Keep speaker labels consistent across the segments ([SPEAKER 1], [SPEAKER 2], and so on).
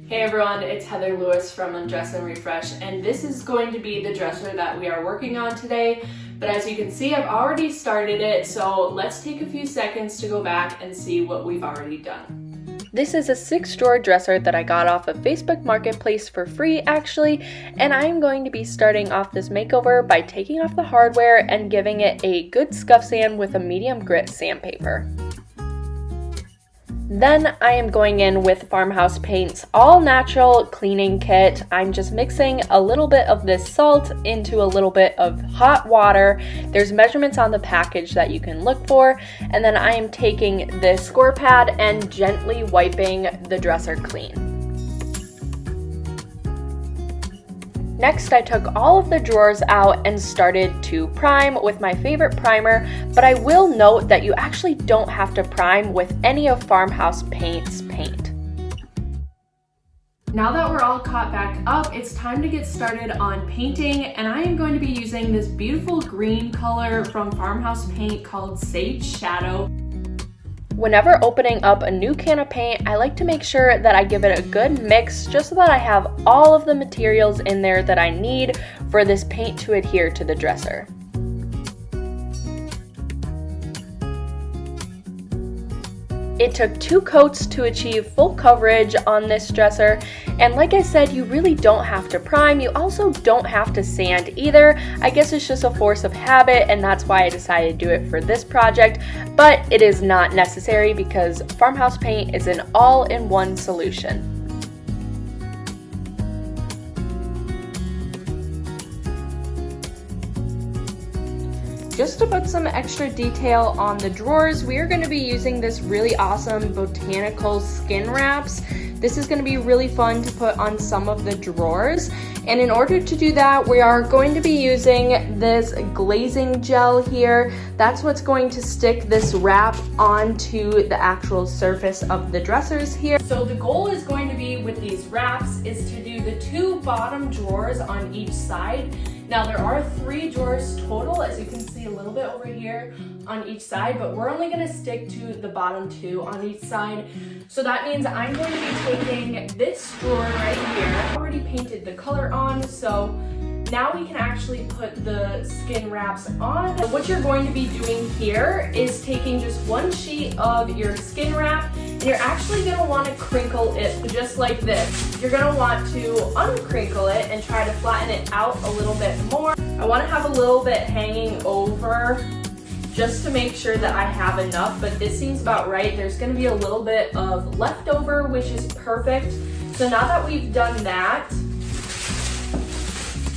[SPEAKER 1] Hey everyone, it's Heather Lewis from Undress and Refresh, and this is going to be the dresser that we are working on today. But as you can see, I've already started it, so let's take a few seconds to go back and see what we've already done.
[SPEAKER 2] This is a 6-drawer dresser that I got off of Facebook Marketplace for free actually, and I'm going to be starting off this makeover by taking off the hardware and giving it a good scuff sand with a medium grit sandpaper. Then I am going in with Farmhouse Paint's all natural cleaning kit. I'm just mixing a little bit of this salt into a little bit of hot water. There's measurements on the package that you can look for. And then I am taking this score pad and gently wiping the dresser clean. Next, I took all of the drawers out and started to prime with my favorite primer, but I will note that you actually don't have to prime with any of Farmhouse Paint's paint.
[SPEAKER 1] Now that we're all caught back up, it's time to get started on painting, and I am going to be using this beautiful green color from Farmhouse Paint called Sage Shadow.
[SPEAKER 2] Whenever opening up a new can of paint, I like to make sure that I give it a good mix just so that I have all of the materials in there that I need for this paint to adhere to the dresser. It took 2 coats to achieve full coverage on this dresser, and like I said, you really don't have to prime. You also don't have to sand either. I guess it's just a force of habit, and that's why I decided to do it for this project, but it is not necessary because Farmhouse Paint is an all-in-one solution. Just to put some extra detail on the drawers, we are going to be using this really awesome botanical skin wraps. This is going to be really fun to put on some of the drawers. And in order to do that, we are going to be using this glazing gel here. That's what's going to stick this wrap onto the actual surface of the dressers here.
[SPEAKER 1] So the goal is going to be with these wraps is to do the 2 bottom drawers on each side. Now there are 3 drawers total, as you can see a little bit over here on each side, but we're only gonna stick to the bottom 2 on each side. So that means I'm going to be taking this drawer right here. I already painted the color on, so now we can actually put the skin wraps on. What you're going to be doing here is taking just 1 sheet of your skin wrap, and you're actually going to want to crinkle it just like this. You're going to want to uncrinkle it and try to flatten it out a little bit more. I want to have a little bit hanging over just to make sure that I have enough, but this seems about right. There's going to be a little bit of leftover, which is perfect. So now that we've done that,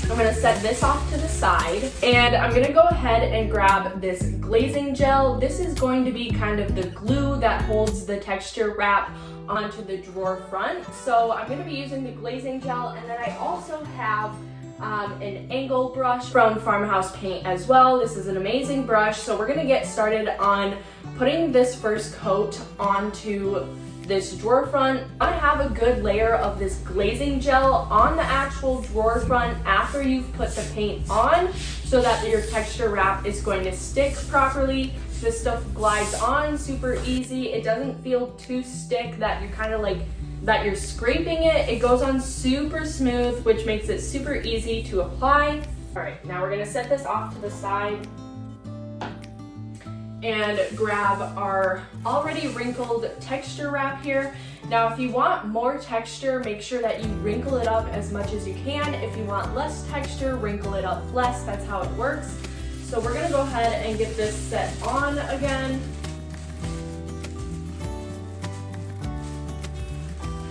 [SPEAKER 1] I'm gonna set this off to the side, and I'm gonna go ahead and grab this glazing gel. This is going to be kind of the glue that holds the texture wrap onto the drawer front. So I'm gonna be using the glazing gel, and then I also have an angle brush from Farmhouse Paint as well. This is an amazing brush. So we're gonna get started on putting this first coat onto this drawer front. I have a good layer of this glazing gel on the actual drawer front after you've put the paint on, so that your texture wrap is going to stick properly. This stuff glides on super easy. It doesn't feel too stick that you're kind of like that you're scraping it. It goes on super smooth, which makes it super easy to apply. All right, now we're gonna set this off to the side and grab our already wrinkled texture wrap here. Now, if you want more texture, make sure that you wrinkle it up as much as you can. If you want less texture, wrinkle it up less. That's how it works. So we're gonna go ahead and get this set on again.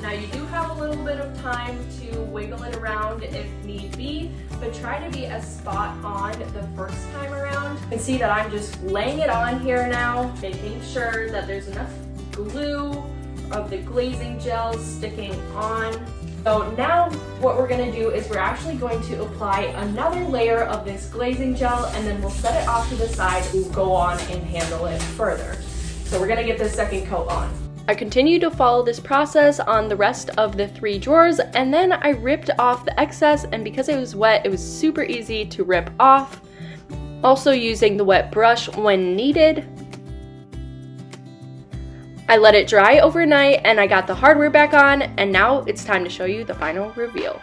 [SPEAKER 1] Now you do have a little bit of time to wiggle it around if need be, but try to be as spot on the first time around. You can see that I'm just laying it on here now, making sure that there's enough glue of the glazing gel sticking on. So now what we're gonna do is we're actually going to apply another layer of this glazing gel, and then we'll set it off to the side and go on and handle it further. So we're gonna get this second coat on.
[SPEAKER 2] I continued to follow this process on the rest of the 3 drawers, and then I ripped off the excess, and because it was wet, it was super easy to rip off. Also using the wet brush when needed. I let it dry overnight and I got the hardware back on, and now it's time to show you the final reveal.